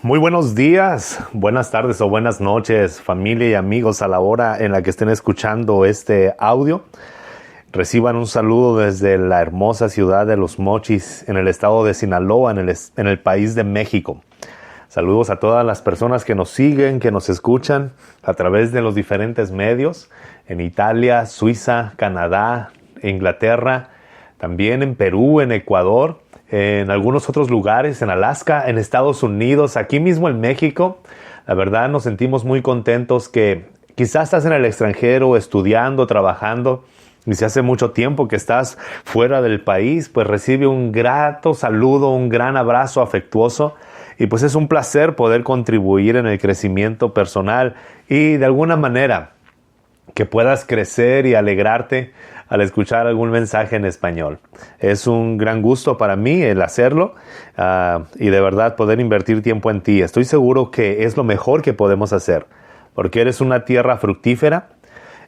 Muy buenos días, buenas tardes o buenas noches, familia y amigos a la hora en la que estén escuchando este audio. Reciban un saludo desde la hermosa ciudad de Los Mochis, en el estado de Sinaloa, en el país de México. Saludos a todas las personas que nos siguen, que nos escuchan a través de los diferentes medios, en Italia, Suiza, Canadá, Inglaterra, también en Perú, en Ecuador, en algunos otros lugares, en Alaska, en Estados Unidos, aquí mismo en México. La verdad nos sentimos muy contentos que quizás estás en el extranjero estudiando, trabajando, y si hace mucho tiempo que estás fuera del país, pues recibe un grato saludo, un gran abrazo afectuoso, y pues es un placer poder contribuir en el crecimiento personal y de alguna manera que puedas crecer y alegrarte al escuchar algún mensaje en español. Es un gran gusto para mí el hacerlo y de verdad poder invertir tiempo en ti. Estoy seguro que es lo mejor que podemos hacer, porque eres una tierra fructífera,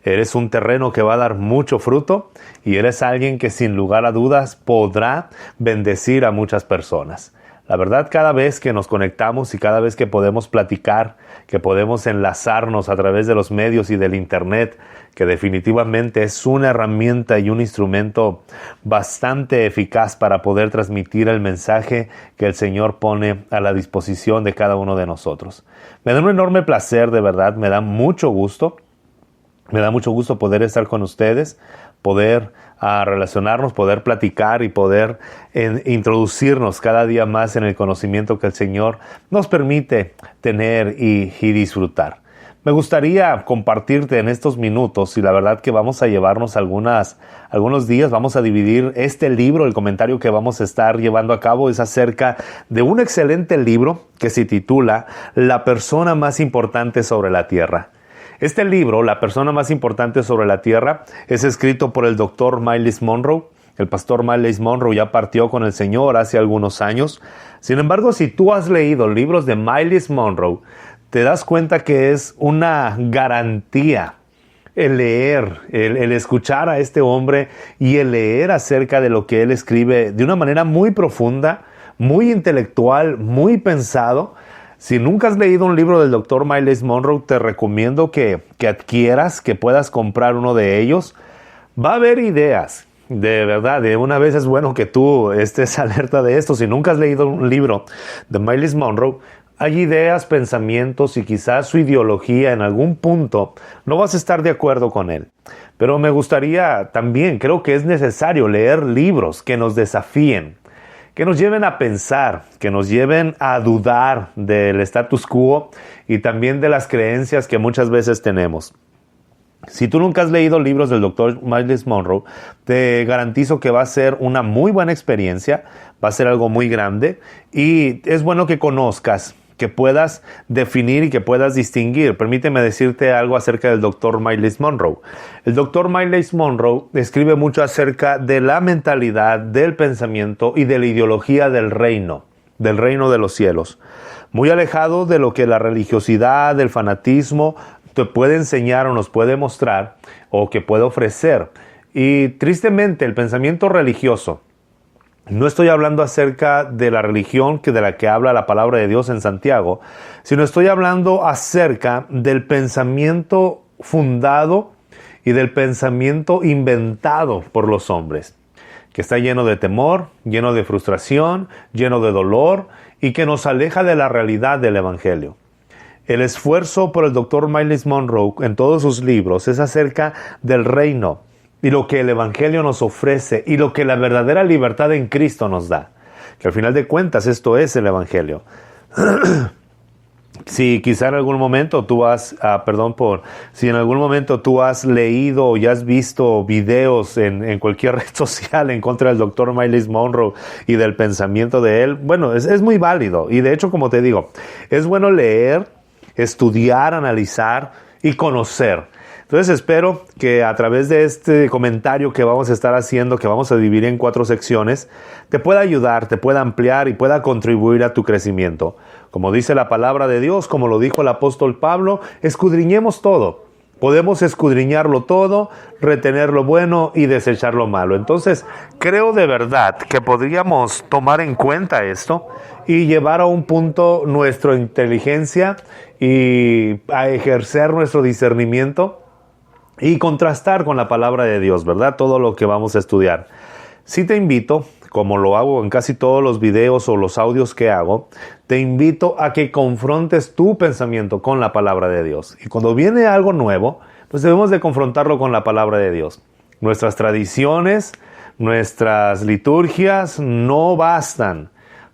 eres un terreno que va a dar mucho fruto y eres alguien que sin lugar a dudas podrá bendecir a muchas personas. La verdad, cada vez que nos conectamos y cada vez que podemos platicar, que podemos enlazarnos a través de los medios y del internet, que definitivamente es una herramienta y un instrumento bastante eficaz para poder transmitir el mensaje que el Señor pone a la disposición de cada uno de nosotros. Me da un enorme placer, de verdad, me da mucho gusto poder estar con ustedes, poder relacionarnos, poder platicar y poder introducirnos cada día más en el conocimiento que el Señor nos permite tener y disfrutar. Me gustaría compartirte en estos minutos, y la verdad que vamos a llevarnos algunos días, vamos a dividir este libro, el comentario que vamos a estar llevando a cabo es acerca de un excelente libro que se titula La persona más importante sobre la tierra. Este libro, La persona más importante sobre la tierra, es escrito por el Dr. Myles Munroe. El pastor Myles Munroe ya partió con el Señor hace algunos años. Sin embargo, si tú has leído libros de Myles Munroe, te das cuenta que es una garantía el leer, el escuchar a este hombre y el leer acerca de lo que él escribe de una manera muy profunda, muy intelectual, muy pensado. Si nunca has leído un libro del Dr. Myles Munroe, te recomiendo que adquieras, que puedas comprar uno de ellos. Va a haber ideas, de verdad, de una vez es bueno que tú estés alerta de esto. Si nunca has leído un libro de Myles Munroe, hay ideas, pensamientos y quizás su ideología en algún punto no vas a estar de acuerdo con él. Pero me gustaría también, creo que es necesario leer libros que nos desafíen, que nos lleven a pensar, que nos lleven a dudar del status quo y también de las creencias que muchas veces tenemos. Si tú nunca has leído libros del Dr. Myles Munroe, te garantizo que va a ser una muy buena experiencia, va a ser algo muy grande y es bueno que conozcas, que puedas definir y que puedas distinguir. Permíteme decirte algo acerca del Dr. Myles Munroe. El Dr. Myles Munroe escribe mucho acerca de la mentalidad, del pensamiento y de la ideología del reino de los cielos. Muy alejado de lo que la religiosidad, el fanatismo te puede enseñar o nos puede mostrar o que puede ofrecer. Y tristemente el pensamiento religioso, no estoy hablando acerca de la religión de la que habla la palabra de Dios en Santiago, sino estoy hablando acerca del pensamiento fundado y del pensamiento inventado por los hombres, que está lleno de temor, lleno de frustración, lleno de dolor y que nos aleja de la realidad del Evangelio. El esfuerzo por el Dr. Myles Munroe en todos sus libros es acerca del reino y lo que el Evangelio nos ofrece y lo que la verdadera libertad en Cristo nos da. Que al final de cuentas esto es el Evangelio. Si quizá en algún momento si en algún momento tú has leído o ya has visto videos en cualquier red social en contra del Dr. Myles Munroe y del pensamiento de él, bueno, es muy válido. Y de hecho, como te digo, es bueno leer, estudiar, analizar y conocer. Entonces espero que a través de este comentario que vamos a estar haciendo, que vamos a dividir en 4 secciones, te pueda ayudar, te pueda ampliar y pueda contribuir a tu crecimiento. Como dice la palabra de Dios, como lo dijo el apóstol Pablo, escudriñemos todo Podemos escudriñarlo todo, retener lo bueno y desechar lo malo. Entonces, creo de verdad que podríamos tomar en cuenta esto y llevar a un punto nuestra inteligencia y a ejercer nuestro discernimiento y contrastar con la palabra de Dios, ¿verdad? Todo lo que vamos a estudiar. Sí te invito, como lo hago en casi todos los videos o los audios que hago, te invito a que confrontes tu pensamiento con la palabra de Dios. Y cuando viene algo nuevo, pues debemos de confrontarlo con la palabra de Dios. Nuestras tradiciones, nuestras liturgias no bastan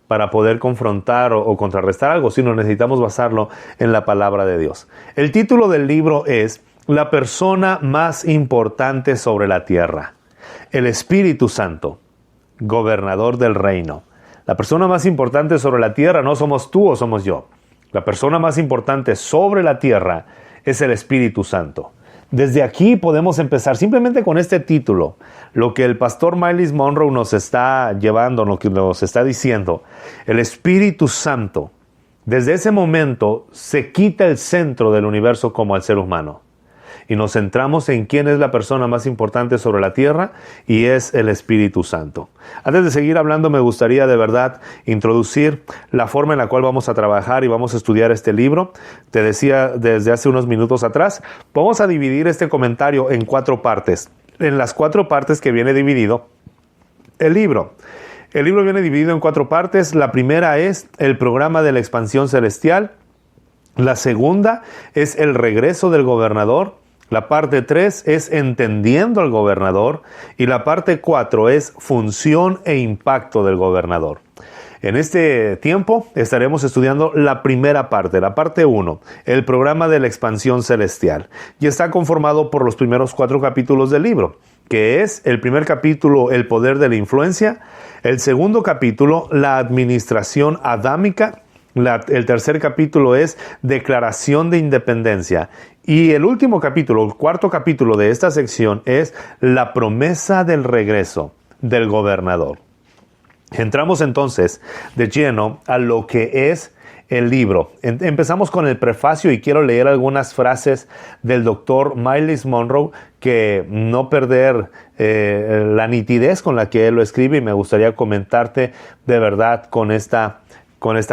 para poder confrontar o contrarrestar algo, sino necesitamos basarlo en la palabra de Dios. El título del libro es La persona más importante sobre la tierra. El Espíritu Santo, gobernador del reino. La persona más importante sobre la tierra no somos tú o somos yo. La persona más importante sobre la tierra es el Espíritu Santo. Desde aquí podemos empezar simplemente con este título. Lo que el pastor Myles Munroe nos está llevando, lo que nos está diciendo. El Espíritu Santo, desde ese momento, se quita el centro del universo como al ser humano. Y nos centramos en quién es la persona más importante sobre la tierra y es el Espíritu Santo. Antes de seguir hablando, me gustaría de verdad introducir la forma en la cual vamos a trabajar y vamos a estudiar este libro. Te decía desde hace unos minutos atrás, vamos a dividir este comentario en 4 partes. En las 4 partes que viene dividido el libro. El libro viene dividido en 4 partes. La primera es el programa de la expansión celestial. La segunda es el regreso del gobernador. La parte 3 es entendiendo al gobernador y la parte 4 es función e impacto del gobernador. En este tiempo estaremos estudiando la primera parte, la parte 1, el programa de la expansión celestial. Y está conformado por los primeros 4 capítulos del libro, que es el primer capítulo, el poder de la influencia, el segundo capítulo, la administración adámica, el tercer capítulo es declaración de independencia y el último capítulo, el 4º capítulo de esta sección es la promesa del regreso del gobernador. Entramos entonces de lleno a lo que es el libro. Empezamos con el prefacio y quiero leer algunas frases del doctor Myles Munroe que no perder la nitidez con la que él lo escribe y me gustaría comentarte de verdad con esta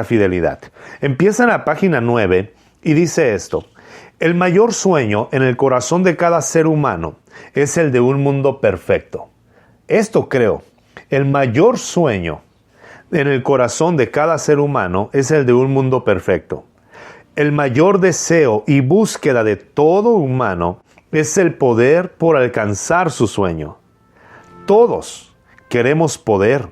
fidelidad. Empieza en la página 9 y dice esto: el mayor sueño en el corazón de cada ser humano es el de un mundo perfecto. Esto creo, el mayor sueño en el corazón de cada ser humano es el de un mundo perfecto. El mayor deseo y búsqueda de todo humano es el poder por alcanzar su sueño. Todos queremos poder,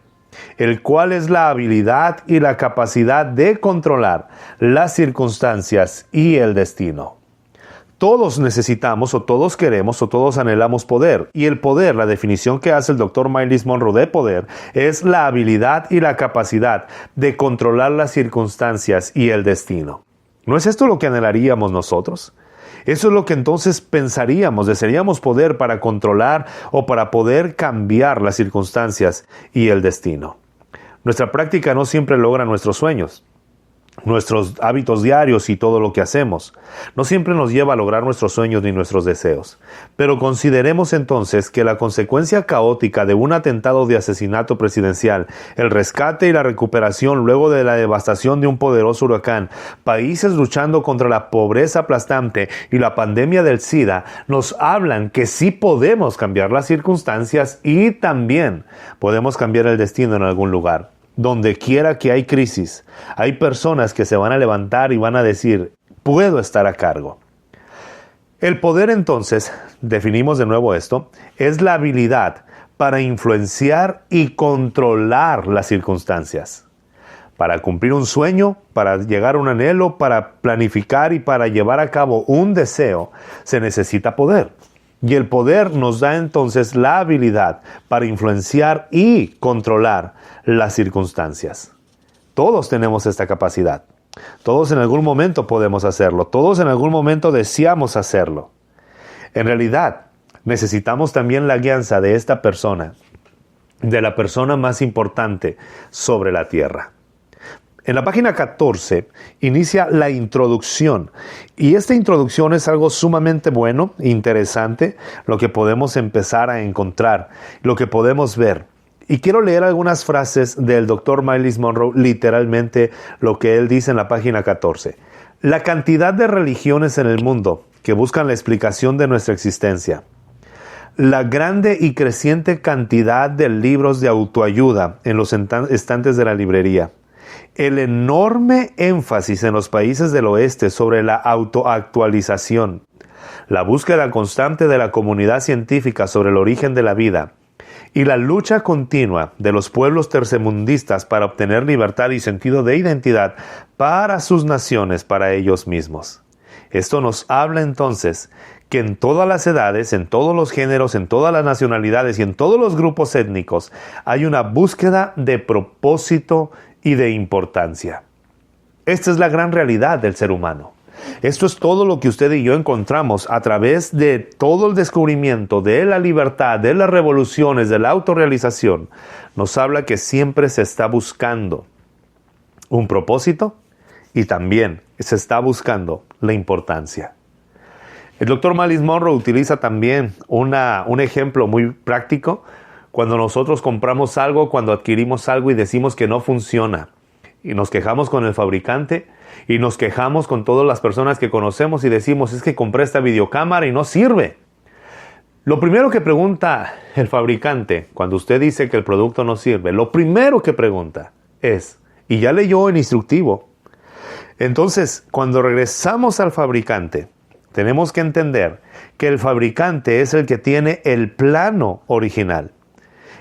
el cual es la habilidad y la capacidad de controlar las circunstancias y el destino. Todos necesitamos o todos queremos o todos anhelamos poder. Y el poder, la definición que hace el Dr. Myles Munroe de poder, es la habilidad y la capacidad de controlar las circunstancias y el destino. ¿No es esto lo que anhelaríamos nosotros? Eso es lo que entonces pensaríamos, desearíamos poder para controlar o para poder cambiar las circunstancias y el destino. Nuestra práctica no siempre logra nuestros sueños. Nuestros hábitos diarios y todo lo que hacemos no siempre nos lleva a lograr nuestros sueños ni nuestros deseos. Pero consideremos entonces que la consecuencia caótica de un atentado de asesinato presidencial, el rescate y la recuperación luego de la devastación de un poderoso huracán, países luchando contra la pobreza aplastante y la pandemia del SIDA, nos hablan que sí podemos cambiar las circunstancias y también podemos cambiar el destino en algún lugar. Donde quiera que hay crisis, hay personas que se van a levantar y van a decir, puedo estar a cargo. El poder entonces, definimos de nuevo esto, es la habilidad para influenciar y controlar las circunstancias. Para cumplir un sueño, para llegar a un anhelo, para planificar y para llevar a cabo un deseo, se necesita poder. Y el poder nos da entonces la habilidad para influenciar y controlar las circunstancias. Todos tenemos esta capacidad. Todos en algún momento podemos hacerlo. Todos en algún momento deseamos hacerlo. En realidad, necesitamos también la guianza de esta persona, de la persona más importante sobre la tierra. En la página 14 inicia la introducción, y esta introducción es algo sumamente bueno, interesante, lo que podemos empezar a encontrar, lo que podemos ver. Y quiero leer algunas frases del Dr. Myles Munroe, literalmente lo que él dice en la página 14. La cantidad de religiones en el mundo que buscan la explicación de nuestra existencia. La grande y creciente cantidad de libros de autoayuda en los estantes de la librería. El enorme énfasis en los países del oeste sobre la autoactualización. La búsqueda constante de la comunidad científica sobre el origen de la vida. Y la lucha continua de los pueblos tercermundistas para obtener libertad y sentido de identidad para sus naciones, para ellos mismos. Esto nos habla entonces que en todas las edades, en todos los géneros, en todas las nacionalidades y en todos los grupos étnicos hay una búsqueda de propósito y de importancia. Esta es la gran realidad del ser humano. Esto es todo lo que usted y yo encontramos a través de todo el descubrimiento de la libertad, de las revoluciones, de la autorrealización. Nos habla que siempre se está buscando un propósito y también se está buscando la importancia. El Dr. Myles Munroe utiliza también un ejemplo muy práctico cuando nosotros compramos algo, cuando adquirimos algo y decimos que no funciona. Y nos quejamos con el fabricante y nos quejamos con todas las personas que conocemos y decimos, es que compré esta videocámara y no sirve. Lo primero que pregunta el fabricante cuando usted dice que el producto no sirve, lo primero que pregunta es, ¿y ya leyó el instructivo? Entonces, cuando regresamos al fabricante, tenemos que entender que el fabricante es el que tiene el plano original.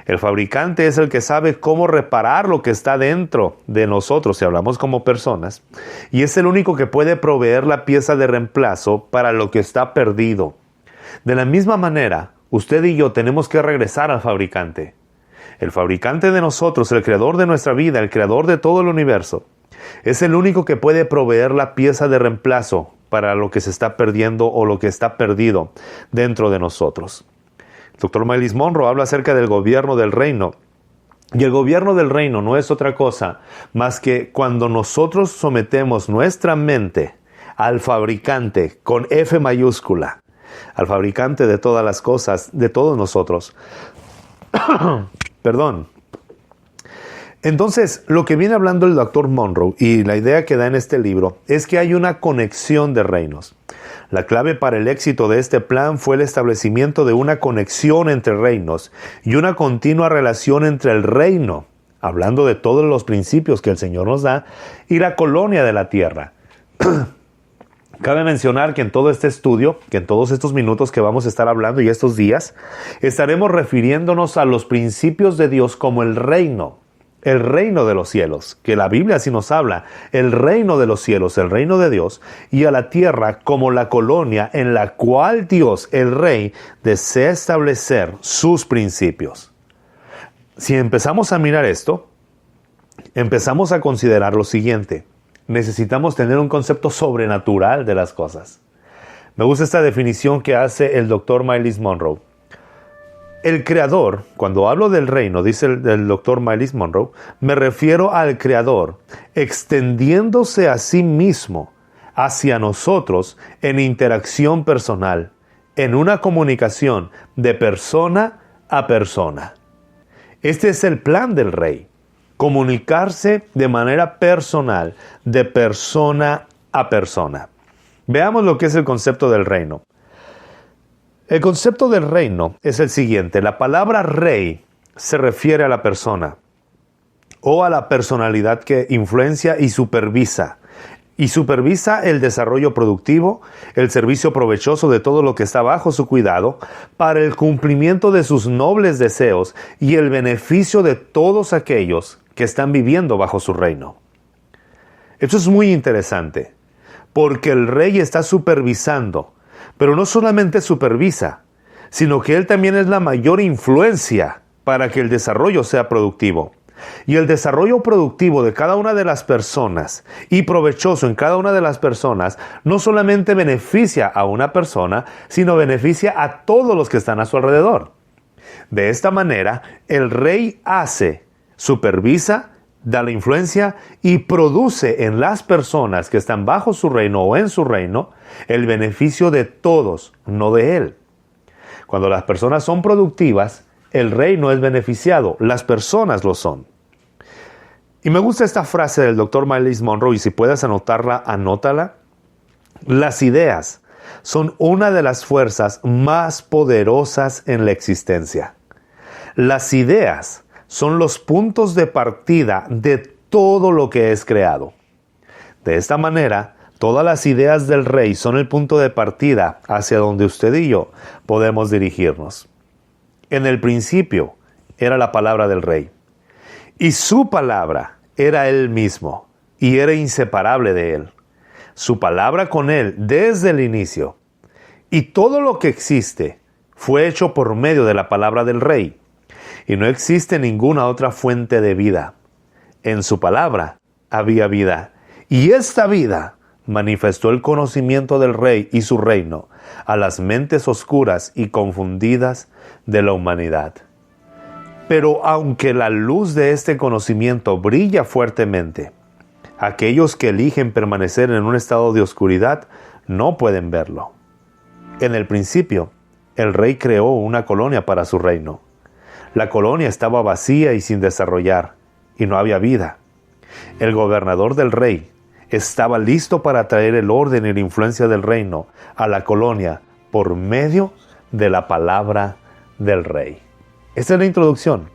El fabricante es el que sabe cómo reparar lo que está dentro de nosotros, si hablamos como personas, y es el único que puede proveer la pieza de reemplazo para lo que está perdido. De la misma manera, usted y yo tenemos que regresar al fabricante. El fabricante de nosotros, el creador de nuestra vida, el creador de todo el universo, es el único que puede proveer la pieza de reemplazo para lo que se está perdiendo o lo que está perdido dentro de nosotros. Dr. Myles Munroe habla acerca del gobierno del reino. Y el gobierno del reino no es otra cosa más que cuando nosotros sometemos nuestra mente al fabricante con F mayúscula, al fabricante de todas las cosas, de todos nosotros. Perdón. Entonces, lo que viene hablando el Dr. Munroe y la idea que da en este libro es que hay una conexión de reinos. La clave para el éxito de este plan fue el establecimiento de una conexión entre reinos y una continua relación entre el reino, hablando de todos los principios que el Señor nos da, y la colonia de la tierra. Cabe mencionar que en todo este estudio, que en todos estos minutos que vamos a estar hablando y estos días, estaremos refiriéndonos a los principios de Dios como el reino de los cielos, que la Biblia así nos habla, el reino de los cielos, el reino de Dios, y a la tierra como la colonia en la cual Dios, el Rey, desea establecer sus principios. Si empezamos a mirar esto, empezamos a considerar lo siguiente. Necesitamos tener un concepto sobrenatural de las cosas. Me gusta esta definición que hace el Dr. Myles Munroe. El creador, cuando hablo del reino, dice el Dr. Myles Munroe, me refiero al creador extendiéndose a sí mismo hacia nosotros en interacción personal, en una comunicación de persona a persona. Este es el plan del rey, comunicarse de manera personal, de persona a persona. Veamos lo que es el concepto del reino. El concepto del reino es el siguiente. La palabra rey se refiere a la persona o a la personalidad que influencia y supervisa. Y supervisa el desarrollo productivo, el servicio provechoso de todo lo que está bajo su cuidado, para el cumplimiento de sus nobles deseos y el beneficio de todos aquellos que están viviendo bajo su reino. Esto es muy interesante, porque el rey está supervisando. Pero no solamente supervisa, sino que él también es la mayor influencia para que el desarrollo sea productivo. Y el desarrollo productivo de cada una de las personas y provechoso en cada una de las personas no solamente beneficia a una persona, sino beneficia a todos los que están a su alrededor. De esta manera, el rey supervisa da la influencia y produce en las personas que están bajo su reino o en su reino el beneficio de todos, no de él. Cuando las personas son productivas, el reino es beneficiado, las personas lo son. Y me gusta esta frase del Dr. Myles Munroe, y si puedes anotarla, anótala. Las ideas son una de las fuerzas más poderosas en la existencia. Las ideas son los puntos de partida de todo lo que es creado. De esta manera, todas las ideas del rey son el punto de partida hacia donde usted y yo podemos dirigirnos. En el principio era la palabra del rey, y su palabra era él mismo, y era inseparable de él. Su palabra con él desde el inicio. Y todo lo que existe fue hecho por medio de la palabra del rey. Y no existe ninguna otra fuente de vida. En su palabra había vida. Y esta vida manifestó el conocimiento del rey y su reino a las mentes oscuras y confundidas de la humanidad. Pero aunque la luz de este conocimiento brilla fuertemente, aquellos que eligen permanecer en un estado de oscuridad no pueden verlo. En el principio, el rey creó una colonia para su reino. La colonia estaba vacía y sin desarrollar, y no había vida. El gobernador del rey estaba listo para traer el orden y la influencia del reino a la colonia por medio de la palabra del rey. Esta es la introducción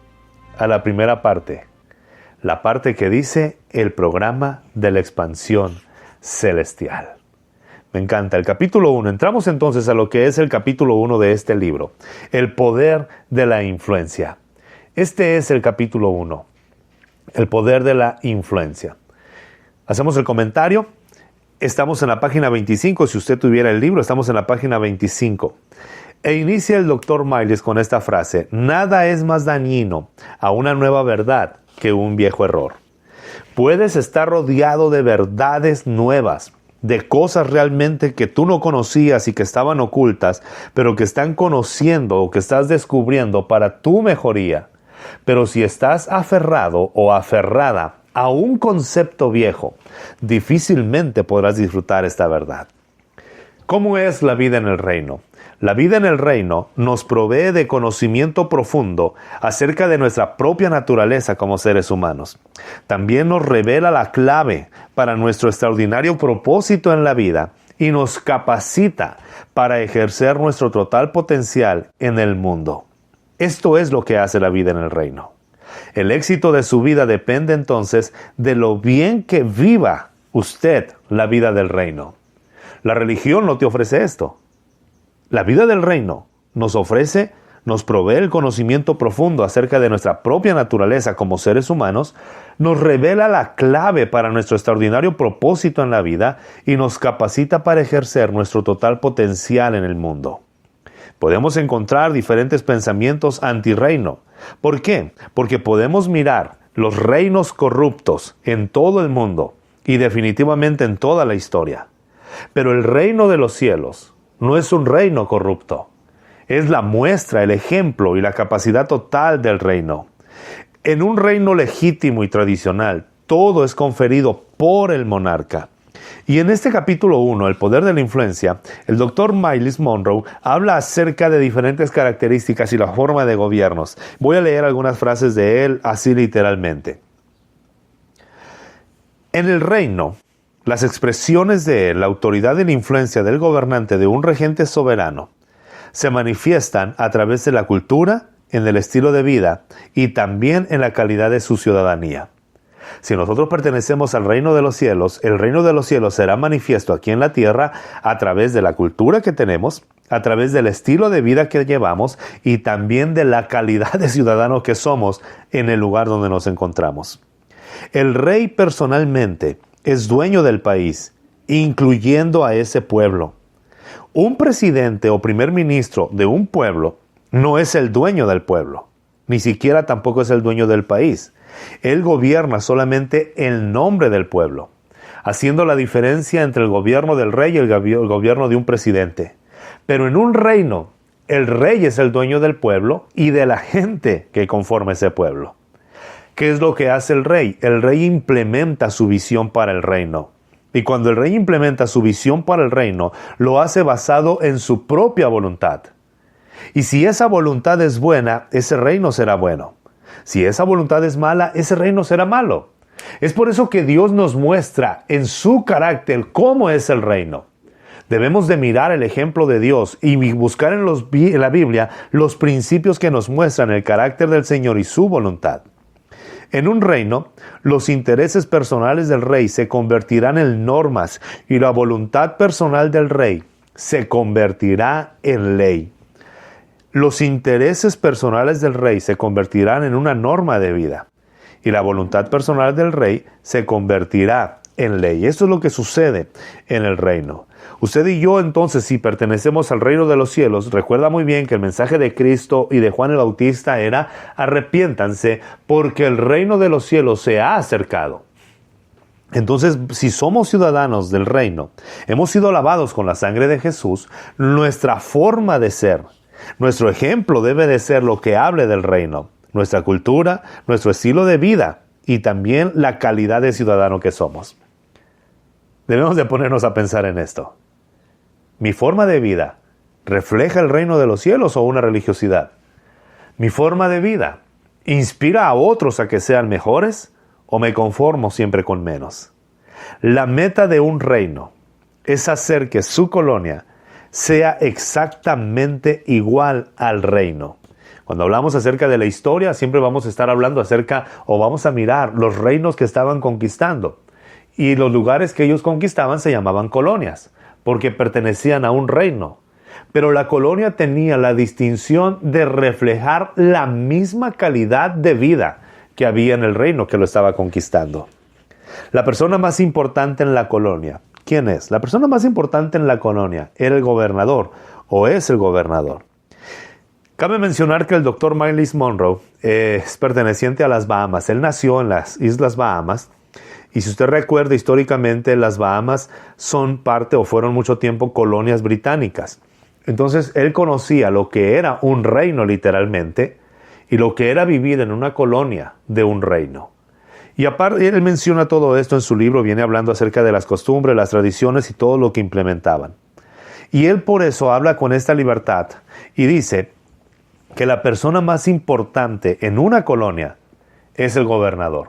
a la primera parte, la parte que dice el programa de la expansión celestial. Me encanta el capítulo 1. Entramos entonces a lo que es el capítulo 1 de este libro, el poder de la influencia. Este es el capítulo 1, el poder de la influencia. Hacemos el comentario. Estamos en la página 25. Si usted tuviera el libro, estamos en la página 25. E inicia el Dr. Myles con esta frase: nada es más dañino a una nueva verdad que un viejo error. Puedes estar rodeado de verdades nuevas, de cosas realmente que tú no conocías y que estaban ocultas, pero que están conociendo o que estás descubriendo para tu mejoría. Pero si estás aferrado o aferrada a un concepto viejo, difícilmente podrás disfrutar esta verdad. ¿Cómo es la vida en el reino? La vida en el reino nos provee de conocimiento profundo acerca de nuestra propia naturaleza como seres humanos. También nos revela la clave para nuestro extraordinario propósito en la vida y nos capacita para ejercer nuestro total potencial en el mundo. Esto es lo que hace la vida en el reino. El éxito de su vida depende entonces de lo bien que viva usted la vida del reino. La religión no te ofrece esto. La vida del reino nos provee el conocimiento profundo acerca de nuestra propia naturaleza como seres humanos, nos revela la clave para nuestro extraordinario propósito en la vida y nos capacita para ejercer nuestro total potencial en el mundo. Podemos encontrar diferentes pensamientos antirreino. ¿Por qué? Porque podemos mirar los reinos corruptos en todo el mundo y definitivamente en toda la historia. Pero el reino de los cielos no es un reino corrupto. Es la muestra, el ejemplo y la capacidad total del reino. En un reino legítimo y tradicional, todo es conferido por el monarca. Y en este capítulo 1, el poder de la influencia, el Dr. Myles Munroe habla acerca de diferentes características y la forma de gobiernos. Voy a leer algunas frases de él así literalmente. En el reino, las expresiones de la autoridad y la influencia del gobernante de un regente soberano se manifiestan a través de la cultura, en el estilo de vida y también en la calidad de su ciudadanía. Si nosotros pertenecemos al reino de los cielos, el reino de los cielos será manifiesto aquí en la tierra a través de la cultura que tenemos, a través del estilo de vida que llevamos y también de la calidad de ciudadano que somos en el lugar donde nos encontramos. El rey personalmente es dueño del país, incluyendo a ese pueblo. Un presidente o primer ministro de un pueblo no es el dueño del pueblo, ni siquiera tampoco es el dueño del país. Él gobierna solamente el nombre del pueblo, haciendo la diferencia entre el gobierno del rey y el gobierno de un presidente. Pero en un reino, el rey es el dueño del pueblo y de la gente que conforma ese pueblo. ¿Qué es lo que hace el rey? El rey implementa su visión para el reino. Y cuando el rey implementa su visión para el reino, lo hace basado en su propia voluntad. Y si esa voluntad es buena, ese reino será bueno. Si esa voluntad es mala, ese reino será malo. Es por eso que Dios nos muestra en su carácter cómo es el reino. Debemos de mirar el ejemplo de Dios y buscar en la Biblia los principios que nos muestran el carácter del Señor y su voluntad. En un reino, los intereses personales del rey se convertirán en normas y la voluntad personal del rey se convertirá en ley. Los intereses personales del rey se convertirán en una norma de vida y la voluntad personal del rey se convertirá en ley. Esto es lo que sucede en el reino. Usted y yo entonces, si pertenecemos al reino de los cielos, recuerda muy bien que el mensaje de Cristo y de Juan el Bautista era: arrepiéntanse porque el reino de los cielos se ha acercado. Entonces, si somos ciudadanos del reino, hemos sido lavados con la sangre de Jesús, nuestra forma de ser, nuestro ejemplo debe de ser lo que hable del reino, nuestra cultura, nuestro estilo de vida y también la calidad de ciudadano que somos. Debemos de ponernos a pensar en esto. ¿Mi forma de vida refleja el reino de los cielos o una religiosidad? ¿Mi forma de vida inspira a otros a que sean mejores o me conformo siempre con menos? La meta de un reino es hacer que su colonia sea exactamente igual al reino. Cuando hablamos acerca de la historia, siempre vamos a estar hablando vamos a mirar los reinos que estaban conquistando. Y los lugares que ellos conquistaban se llamaban colonias, porque pertenecían a un reino. Pero la colonia tenía la distinción de reflejar la misma calidad de vida que había en el reino que lo estaba conquistando. La persona más importante en la colonia, ¿quién es? La persona más importante en la colonia era el gobernador, o es el gobernador. Cabe mencionar que el Dr. Myles Munroe es perteneciente a las Bahamas. Él nació en las Islas Bahamas. Y si usted recuerda, históricamente las Bahamas son parte o fueron mucho tiempo colonias británicas. Entonces él conocía lo que era un reino literalmente y lo que era vivir en una colonia de un reino. Y aparte él menciona todo esto en su libro, viene hablando acerca de las costumbres, las tradiciones y todo lo que implementaban. Y él por eso habla con esta libertad y dice que la persona más importante en una colonia es el gobernador.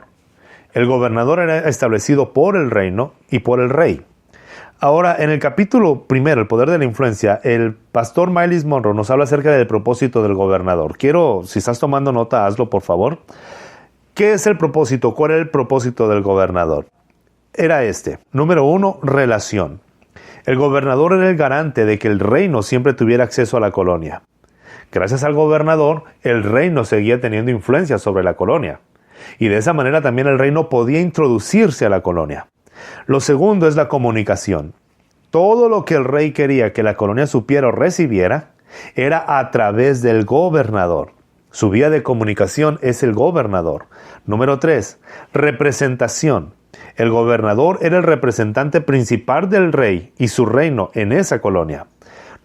El gobernador era establecido por el reino y por el rey. Ahora, en el capítulo 1, el poder de la influencia, el pastor Myles Munroe nos habla acerca del propósito del gobernador. Si estás tomando nota, hazlo por favor. ¿Qué es el propósito? ¿Cuál era el propósito del gobernador? Era Número 1, relación. El gobernador era el garante de que el reino siempre tuviera acceso a la colonia. Gracias al gobernador, el reino seguía teniendo influencia sobre la colonia. Y de esa manera también el reino podía introducirse a la colonia. Lo segundo es la comunicación. Todo lo que el rey quería que la colonia supiera o recibiera era a través del gobernador. Su vía de comunicación es el gobernador. Número 3, representación. El gobernador era el representante principal del rey y su reino en esa colonia.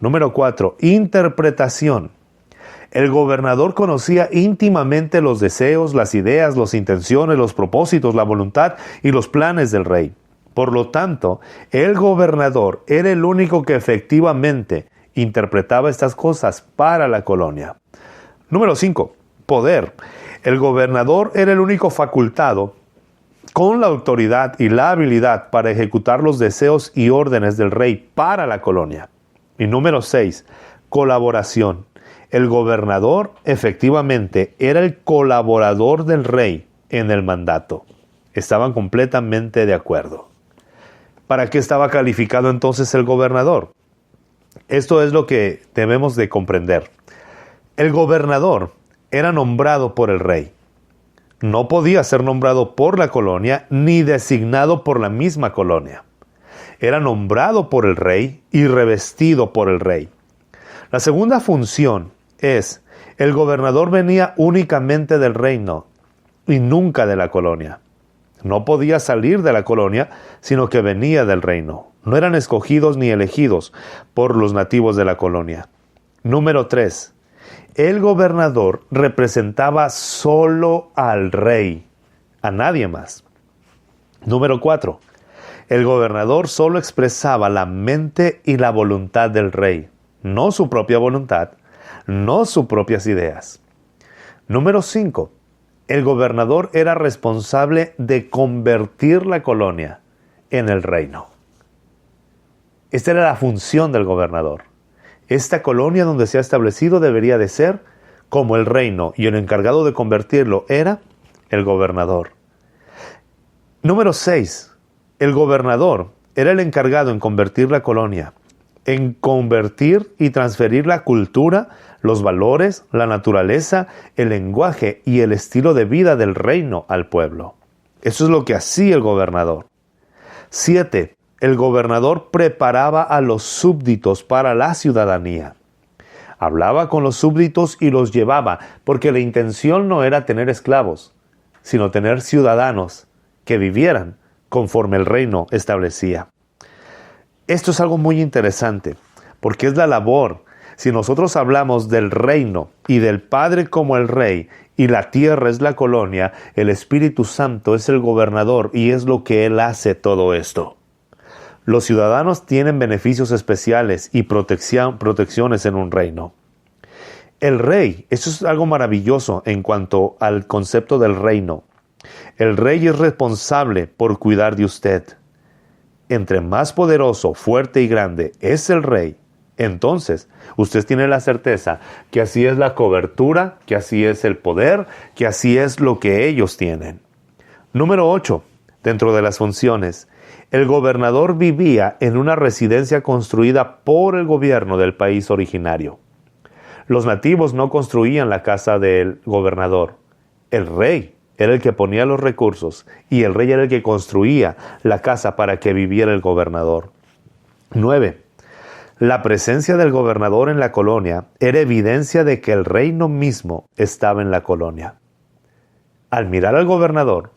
Número 4, interpretación. El gobernador conocía íntimamente los deseos, las ideas, las intenciones, los propósitos, la voluntad y los planes del rey. Por lo tanto, el gobernador era el único que efectivamente interpretaba estas cosas para la colonia. Número 5. Poder. El gobernador era el único facultado con la autoridad y la habilidad para ejecutar los deseos y órdenes del rey para la colonia. Y número 6. Colaboración. El gobernador efectivamente era el colaborador del rey en el mandato. Estaban completamente de acuerdo. ¿Para qué estaba calificado entonces el gobernador? Esto es lo que debemos de comprender. El gobernador era nombrado por el rey. No podía ser nombrado por la colonia ni designado por la misma colonia. Era nombrado por el rey y revestido por el rey. La segunda función es, el gobernador venía únicamente del reino y nunca de la colonia. No podía salir de la colonia, sino que venía del reino. No eran escogidos ni elegidos por los nativos de la colonia. Número 3. El gobernador representaba solo al rey a nadie más. Número 4. El gobernador solo expresaba la mente y la voluntad del rey, no su propia voluntad, no sus propias ideas. Número 5. El gobernador era responsable de convertir la colonia en el reino. Esta era la función del gobernador. Esta colonia donde se ha establecido debería de ser como el reino, y el encargado de convertirlo era el gobernador. Número 6. El gobernador era el encargado en convertir la colonia, en convertir y transferir la cultura, los valores, la naturaleza, el lenguaje y el estilo de vida del reino al pueblo. Eso es lo que hacía el gobernador. 7. El gobernador preparaba a los súbditos para la ciudadanía. Hablaba con los súbditos y los llevaba, porque la intención no era tener esclavos, sino tener ciudadanos que vivieran conforme el reino establecía. Esto es algo muy interesante, porque es la labor. Si nosotros hablamos del reino y del Padre como el Rey, y la tierra es la colonia, el Espíritu Santo es el gobernador y es lo que Él hace todo esto. Los ciudadanos tienen beneficios especiales y protecciones en un reino. El rey, eso es algo maravilloso en cuanto al concepto del reino. El rey es responsable por cuidar de usted. Entre más poderoso, fuerte y grande es el rey, entonces usted tiene la certeza que así es la cobertura, que así es el poder, que así es lo que ellos tienen. Número 8. Dentro de las funciones, el gobernador vivía en una residencia construida por el gobierno del país originario. Los nativos no construían la casa del gobernador. El rey era el que ponía los recursos y el rey era el que construía la casa para que viviera el gobernador. 9. La presencia del gobernador en la colonia era evidencia de que el reino mismo estaba en la colonia. Al mirar al gobernador,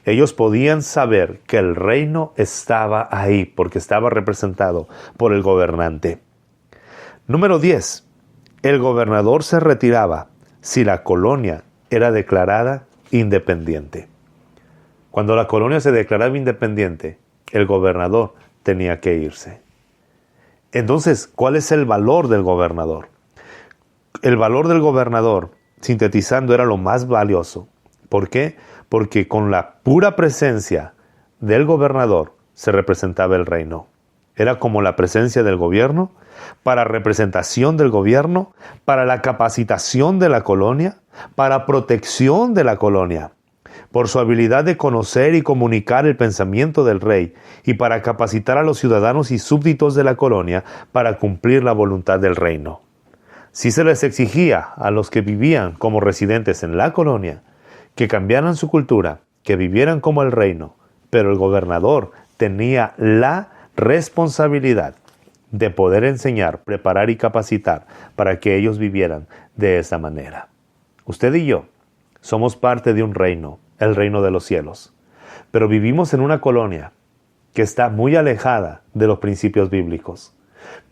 ellos podían saber que el reino estaba ahí porque estaba representado por el gobernante. Número 10. El gobernador se retiraba si la colonia era declarada independiente. Cuando la colonia se declaraba independiente, el gobernador tenía que irse. Entonces, ¿cuál es el valor del gobernador? El valor del gobernador, sintetizando, era lo más valioso. ¿Por qué? Porque con la pura presencia del gobernador se representaba el reino. Era como la presencia del gobierno, para representación del gobierno, para la capacitación de la colonia, para protección de la colonia, por su habilidad de conocer y comunicar el pensamiento del rey, y para capacitar a los ciudadanos y súbditos de la colonia para cumplir la voluntad del reino. Si se les exigía a los que vivían como residentes en la colonia que cambiaran su cultura, que vivieran como el reino, pero el gobernador tenía la responsabilidad de poder enseñar, preparar y capacitar para que ellos vivieran de esa manera. Usted y yo somos parte de un reino, el reino de los cielos, pero vivimos en una colonia que está muy alejada de los principios bíblicos.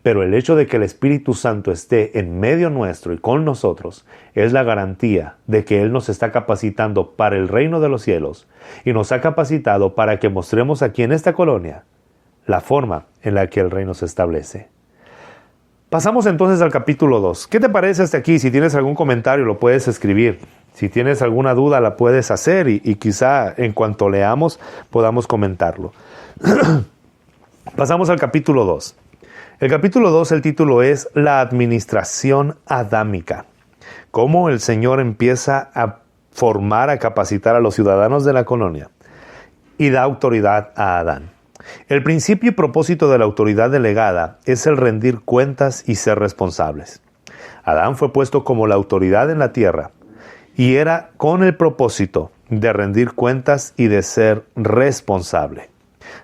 Pero el hecho de que el Espíritu Santo esté en medio nuestro y con nosotros es la garantía de que Él nos está capacitando para el reino de los cielos y nos ha capacitado para que mostremos aquí en esta colonia la forma en la que el reino se establece. Pasamos entonces al capítulo 2. ¿Qué te parece hasta aquí? Si tienes algún comentario lo puedes escribir. Si tienes alguna duda la puedes hacer y quizá en cuanto leamos podamos comentarlo. Pasamos al capítulo 2. El capítulo 2, el título es La administración adámica. Cómo el Señor empieza a formar, a capacitar a los ciudadanos de la colonia y da autoridad a Adán. El principio y propósito de la autoridad delegada es el rendir cuentas y ser responsables. Adán fue puesto como la autoridad en la tierra y era con el propósito de rendir cuentas y de ser responsable.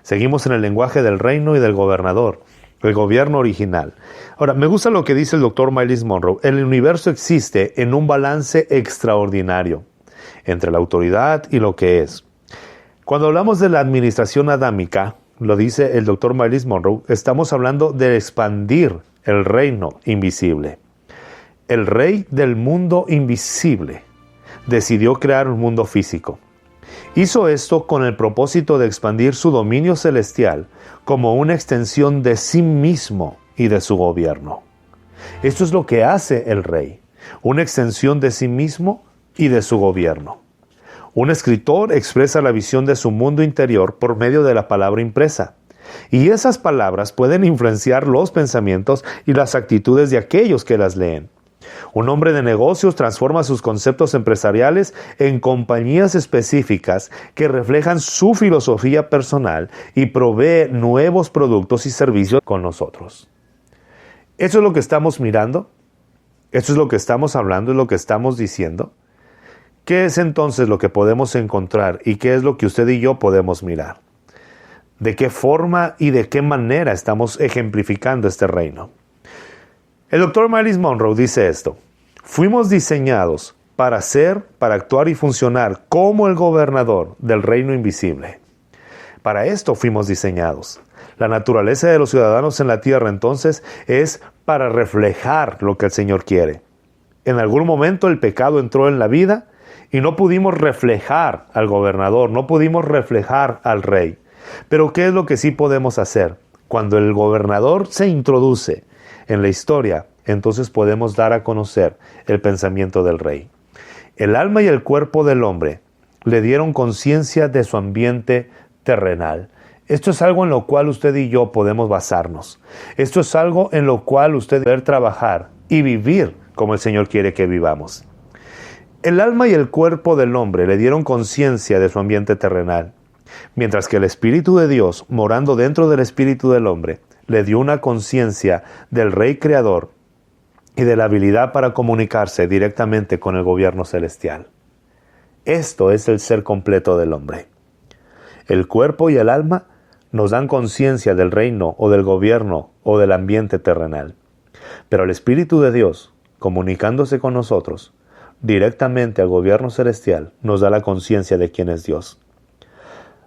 Seguimos en el lenguaje del reino y del gobernador, el gobierno original. Ahora, me gusta lo que dice el Dr. Myles Munroe. El universo existe en un balance extraordinario entre la autoridad y lo que es. Cuando hablamos de la administración adámica, lo dice el Dr. Myles Munroe, estamos hablando de expandir el reino invisible. El rey del mundo invisible decidió crear un mundo físico. Hizo esto con el propósito de expandir su dominio celestial como una extensión de sí mismo y de su gobierno. Esto es lo que hace el rey, una extensión de sí mismo y de su gobierno. Un escritor expresa la visión de su mundo interior por medio de la palabra impresa, y esas palabras pueden influenciar los pensamientos y las actitudes de aquellos que las leen. Un hombre de negocios transforma sus conceptos empresariales en compañías específicas que reflejan su filosofía personal y provee nuevos productos y servicios con nosotros. ¿Eso es lo que estamos mirando? ¿Eso es lo que estamos hablando? ¿Es lo que estamos diciendo? ¿Qué es entonces lo que podemos encontrar y qué es lo que usted y yo podemos mirar? ¿De qué forma y de qué manera estamos ejemplificando este reino? El Dr. Myles Munroe dice esto: fuimos diseñados para actuar y funcionar como el gobernador del reino invisible. Para esto fuimos diseñados. La naturaleza de los ciudadanos en la tierra entonces es para reflejar lo que el Señor quiere. En algún momento el pecado entró en la vida y no pudimos reflejar al gobernador, no pudimos reflejar al rey. Pero ¿qué es lo que sí podemos hacer? Cuando el gobernador se introduce en la historia, entonces podemos dar a conocer el pensamiento del rey. El alma y el cuerpo del hombre le dieron conciencia de su ambiente terrenal. Esto es algo en lo cual usted y yo podemos basarnos. Esto es algo en lo cual usted debe trabajar y vivir como el Señor quiere que vivamos. El alma y el cuerpo del hombre le dieron conciencia de su ambiente terrenal, mientras que el Espíritu de Dios, morando dentro del espíritu del hombre, le dio una conciencia del Rey Creador y de la habilidad para comunicarse directamente con el gobierno celestial. Esto es el ser completo del hombre. El cuerpo y el alma nos dan conciencia del reino o del gobierno o del ambiente terrenal. Pero el Espíritu de Dios, comunicándose con nosotros directamente al gobierno celestial, nos da la conciencia de quién es Dios.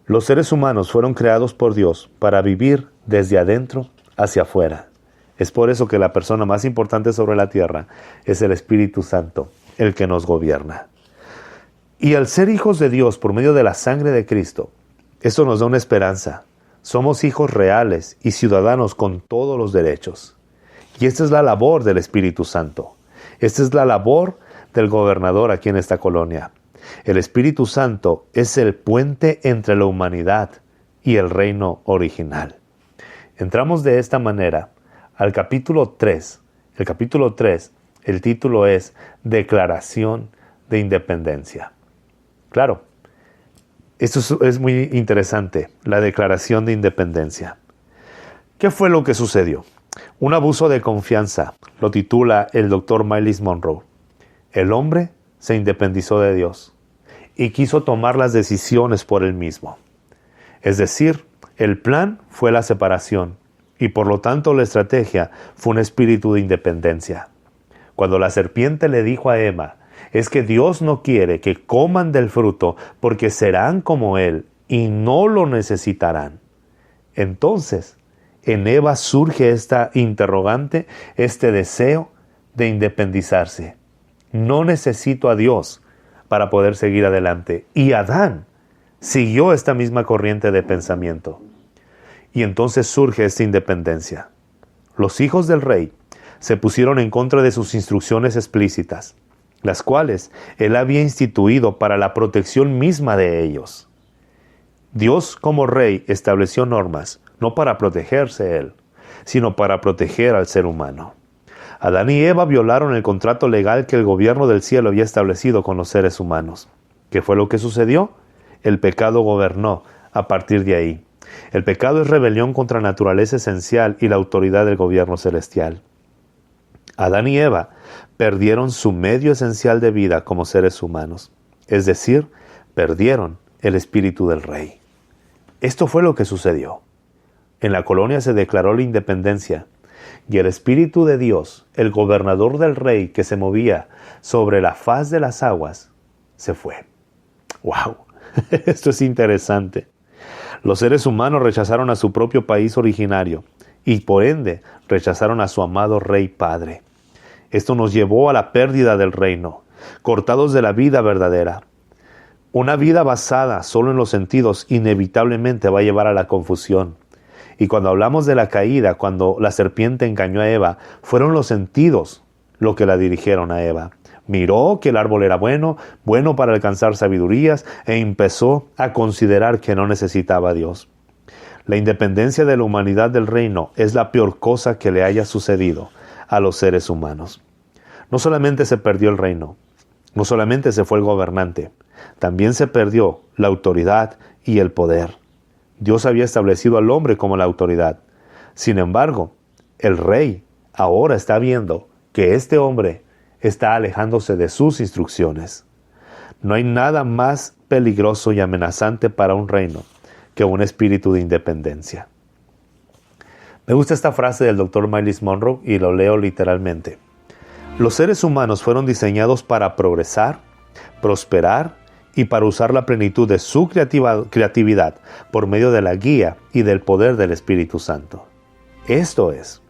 Los seres humanos fueron creados por Dios para vivir desde adentro hacia afuera. Es por eso que la persona más importante sobre la tierra es el Espíritu Santo, el que nos gobierna. Y al ser hijos de Dios por medio de la sangre de Cristo, esto nos da una esperanza. Somos hijos reales y ciudadanos con todos los derechos. Y esta es la labor del Espíritu Santo. Esta es la labor del gobernador aquí en esta colonia. El Espíritu Santo es el puente entre la humanidad y el reino original. Entramos de esta manera al capítulo 3. El capítulo 3, el título es Declaración de Independencia. Claro, esto es muy interesante, la Declaración de Independencia. ¿Qué fue lo que sucedió? Un abuso de confianza, lo titula el Dr. Myles Munroe. El hombre se independizó de Dios y quiso tomar las decisiones por él mismo. Es decir, el plan fue la separación y por lo tanto la estrategia fue un espíritu de independencia. Cuando la serpiente le dijo a Eva, es que Dios no quiere que coman del fruto porque serán como Él y no lo necesitarán. Entonces, en Eva surge esta interrogante, este deseo de independizarse. No necesito a Dios para poder seguir adelante. Y Adán siguió esta misma corriente de pensamiento. Y entonces surge esta independencia. Los hijos del rey se pusieron en contra de sus instrucciones explícitas, las cuales él había instituido para la protección misma de ellos. Dios como rey estableció normas, no para protegerse él, sino para proteger al ser humano. Adán y Eva violaron el contrato legal que el gobierno del cielo había establecido con los seres humanos. ¿Qué fue lo que sucedió? El pecado gobernó a partir de ahí. El pecado es rebelión contra la naturaleza esencial y la autoridad del gobierno celestial. Adán y Eva perdieron su medio esencial de vida como seres humanos, es decir, perdieron el espíritu del rey. Esto fue lo que sucedió. En la colonia se declaró la independencia y el Espíritu de Dios, el gobernador del rey que se movía sobre la faz de las aguas, se fue. ¡Wow! Esto es interesante. Los seres humanos rechazaron a su propio país originario y por ende rechazaron a su amado Rey Padre. Esto nos llevó a la pérdida del reino, cortados de la vida verdadera. Una vida basada solo en los sentidos inevitablemente va a llevar a la confusión. Y cuando hablamos de la caída, cuando la serpiente engañó a Eva, fueron los sentidos lo que la dirigieron a Eva. Miró que el árbol era bueno, bueno para alcanzar sabidurías, e empezó a considerar que no necesitaba a Dios. La independencia de la humanidad del reino es la peor cosa que le haya sucedido a los seres humanos. No solamente se perdió el reino, no solamente se fue el gobernante, también se perdió la autoridad y el poder. Dios había establecido al hombre como la autoridad. Sin embargo, el rey ahora está viendo que este hombre está alejándose de sus instrucciones. No hay nada más peligroso y amenazante para un reino que un espíritu de independencia. Me gusta esta frase del Dr. Myles Munroe y lo leo literalmente. Los seres humanos fueron diseñados para progresar, prosperar y para usar la plenitud de su creatividad por medio de la guía y del poder del Espíritu Santo. Esto es,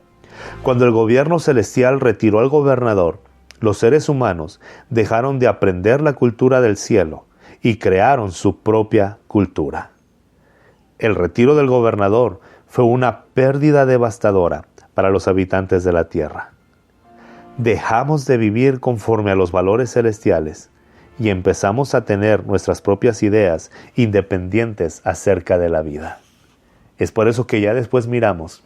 cuando el gobierno celestial retiró al gobernador, los seres humanos dejaron de aprender la cultura del cielo y crearon su propia cultura. El retiro del gobernador fue una pérdida devastadora para los habitantes de la tierra. Dejamos de vivir conforme a los valores celestiales y empezamos a tener nuestras propias ideas independientes acerca de la vida. Es por eso que ya después miramos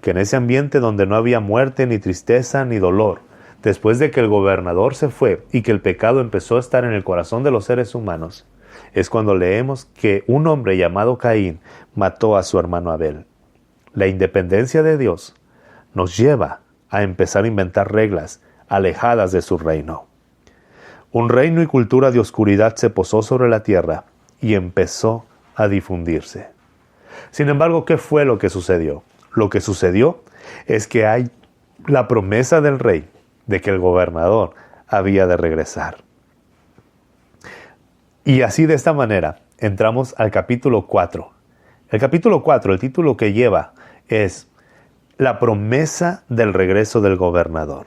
que en ese ambiente donde no había muerte, ni tristeza, ni dolor, después de que el gobernador se fue y que el pecado empezó a estar en el corazón de los seres humanos, es cuando leemos que un hombre llamado Caín mató a su hermano Abel. La independencia de Dios nos lleva a empezar a inventar reglas alejadas de su reino. Un reino y cultura de oscuridad se posó sobre la tierra y empezó a difundirse. Sin embargo, ¿qué fue lo que sucedió? Lo que sucedió es que hay la promesa del rey de que el gobernador había de regresar. Y así de esta manera entramos al capítulo 4. El capítulo 4, el título que lleva es La promesa del regreso del gobernador.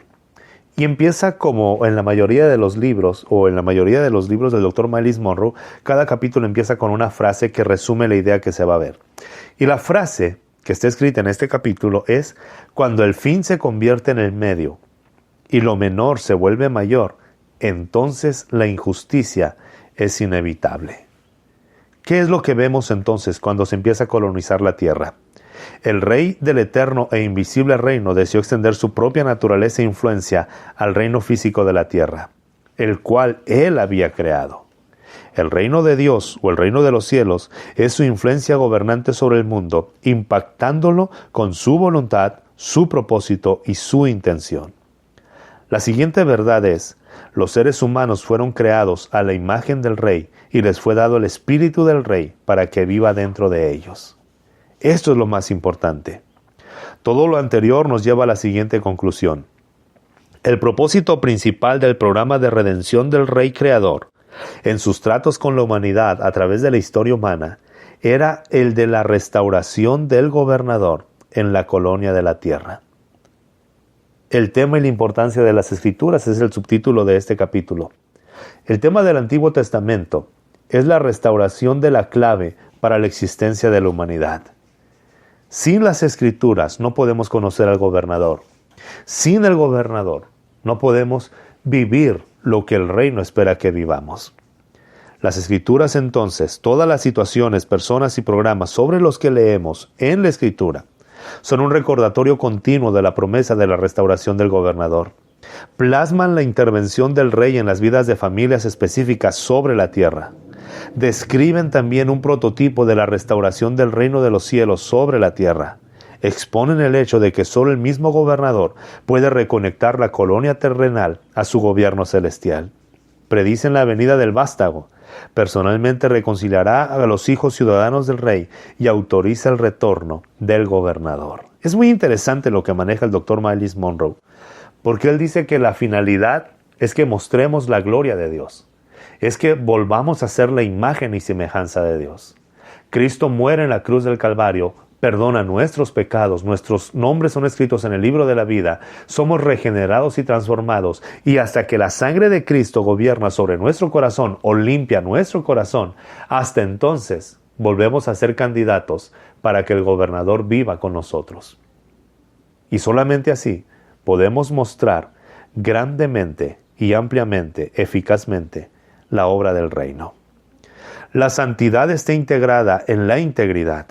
Y empieza como en la mayoría de los libros, o en la mayoría de los libros del Dr. Myles Munroe, cada capítulo empieza con una frase que resume la idea que se va a ver. Y la frase que está escrita en este capítulo es: cuando el fin se convierte en el medio y lo menor se vuelve mayor, entonces la injusticia es inevitable. ¿Qué es lo que vemos entonces cuando se empieza a colonizar la tierra? El rey del eterno e invisible reino deseó extender su propia naturaleza e influencia al reino físico de la tierra, el cual él había creado. El reino de Dios o el reino de los cielos es su influencia gobernante sobre el mundo, impactándolo con su voluntad, su propósito y su intención. La siguiente verdad es: los seres humanos fueron creados a la imagen del rey y les fue dado el espíritu del rey para que viva dentro de ellos. Esto es lo más importante. Todo lo anterior nos lleva a la siguiente conclusión. El propósito principal del programa de redención del Rey Creador, en sus tratos con la humanidad a través de la historia humana, era el de la restauración del gobernador en la colonia de la tierra. El tema y la importancia de las Escrituras es el subtítulo de este capítulo. El tema del Antiguo Testamento es la restauración de la clave para la existencia de la humanidad. Sin las Escrituras no podemos conocer al gobernador. Sin el gobernador no podemos vivir lo que el reino espera que vivamos. Las Escrituras entonces, todas las situaciones, personas y programas sobre los que leemos en la Escritura, son un recordatorio continuo de la promesa de la restauración del gobernador. Plasman la intervención del rey en las vidas de familias específicas sobre la tierra. Describen también un prototipo de la restauración del reino de los cielos sobre la tierra. Exponen el hecho de que solo el mismo gobernador puede reconectar la colonia terrenal a su gobierno celestial. Predicen la venida del vástago. Personalmente reconciliará a los hijos ciudadanos del rey y autoriza el retorno del gobernador. Es muy interesante lo que maneja el Dr. Myles Munroe, porque él dice que la finalidad es que mostremos la gloria de Dios. Es que volvamos a ser la imagen y semejanza de Dios. Cristo muere en la cruz del Calvario perdona nuestros pecados, nuestros nombres son escritos en el libro de la vida, somos regenerados y transformados, y hasta que la sangre de Cristo gobierna sobre nuestro corazón o limpia nuestro corazón, hasta entonces volvemos a ser candidatos para que el gobernador viva con nosotros. Y solamente así podemos mostrar grandemente y ampliamente, eficazmente, la obra del reino. La santidad está integrada en la integridad.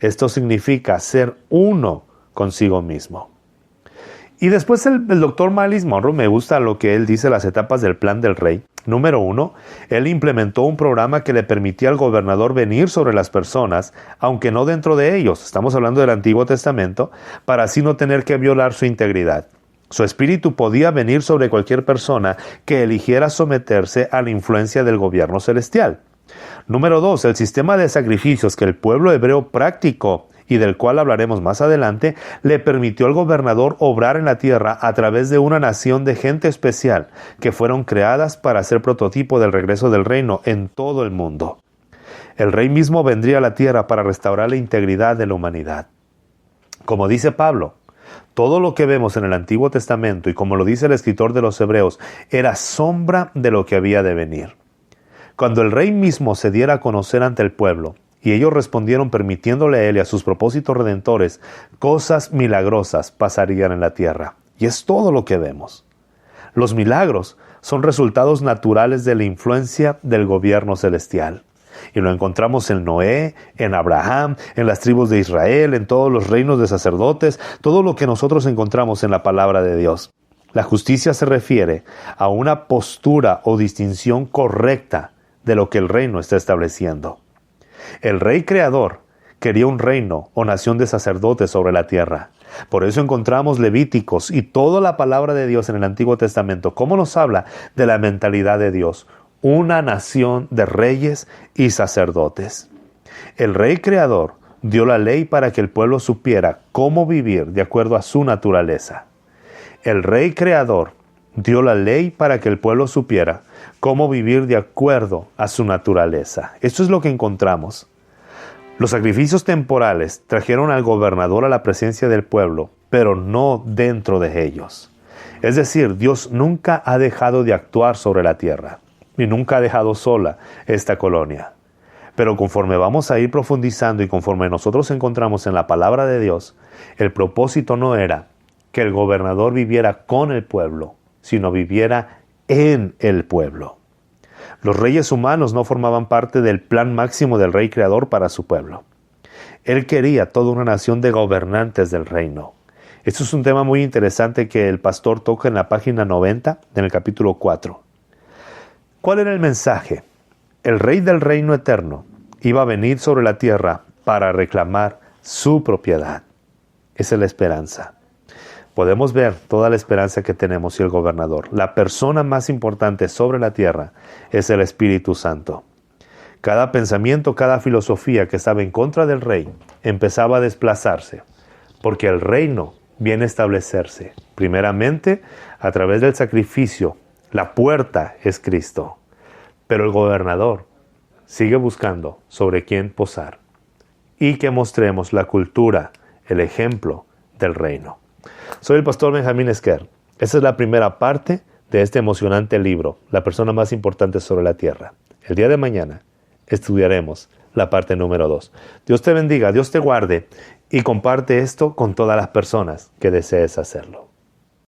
Esto significa ser uno consigo mismo. Y después el doctor Myles Munroe, me gusta lo que él dice, las etapas del plan del rey. Número 1, él implementó un programa que le permitía al gobernador venir sobre las personas, aunque no dentro de ellos, estamos hablando del Antiguo Testamento, para así no tener que violar su integridad. Su espíritu podía venir sobre cualquier persona que eligiera someterse a la influencia del gobierno celestial. Número 2, el sistema de sacrificios que el pueblo hebreo practicó y del cual hablaremos más adelante, le permitió al gobernador obrar en la tierra a través de una nación de gente especial que fueron creadas para ser prototipo del regreso del reino en todo el mundo. El rey mismo vendría a la tierra para restaurar la integridad de la humanidad. Como dice Pablo, todo lo que vemos en el Antiguo Testamento y como lo dice el escritor de los Hebreos, era sombra de lo que había de venir. Cuando el rey mismo se diera a conocer ante el pueblo, y ellos respondieron permitiéndole a él y a sus propósitos redentores, cosas milagrosas pasarían en la tierra. Y es todo lo que vemos. Los milagros son resultados naturales de la influencia del gobierno celestial. Y lo encontramos en Noé, en Abraham, en las tribus de Israel, en todos los reinos de sacerdotes, todo lo que nosotros encontramos en la palabra de Dios. La justicia se refiere a una postura o distinción correcta de lo que el reino está estableciendo. El rey creador quería un reino o nación de sacerdotes sobre la tierra. Por eso encontramos Levíticos y toda la palabra de Dios en el Antiguo Testamento, cómo nos habla de la mentalidad de Dios, una nación de reyes y sacerdotes. El rey creador dio la ley para que el pueblo supiera cómo vivir de acuerdo a su naturaleza. El rey creador dio la ley para que el pueblo supiera cómo vivir de acuerdo a su naturaleza. Esto es lo que encontramos. Los sacrificios temporales trajeron al gobernador a la presencia del pueblo, pero no dentro de ellos. Es decir, Dios nunca ha dejado de actuar sobre la tierra y nunca ha dejado sola esta colonia. Pero conforme vamos a ir profundizando y conforme nosotros encontramos en la palabra de Dios, el propósito no era que el gobernador viviera con el pueblo, sino viviera en el pueblo. Los reyes humanos no formaban parte del plan máximo del rey creador para su pueblo. Él quería toda una nación de gobernantes del reino. Esto es un tema muy interesante que el pastor toca en la página 90, en el capítulo 4. ¿Cuál era el mensaje? El rey del reino eterno iba a venir sobre la tierra para reclamar su propiedad. Esa es la esperanza. Podemos ver toda la esperanza que tenemos y el gobernador. La persona más importante sobre la tierra es el Espíritu Santo. Cada pensamiento, cada filosofía que estaba en contra del rey empezaba a desplazarse, porque el reino viene a establecerse. Primeramente, a través del sacrificio, la puerta es Cristo. Pero el gobernador sigue buscando sobre quién posar y que mostremos la cultura, el ejemplo del reino. Soy el pastor Benjamín Esquer. Esta es la primera parte de este emocionante libro, La persona más importante sobre la tierra. El día de mañana estudiaremos la parte número 2. Dios te bendiga, Dios te guarde y comparte esto con todas las personas que desees hacerlo.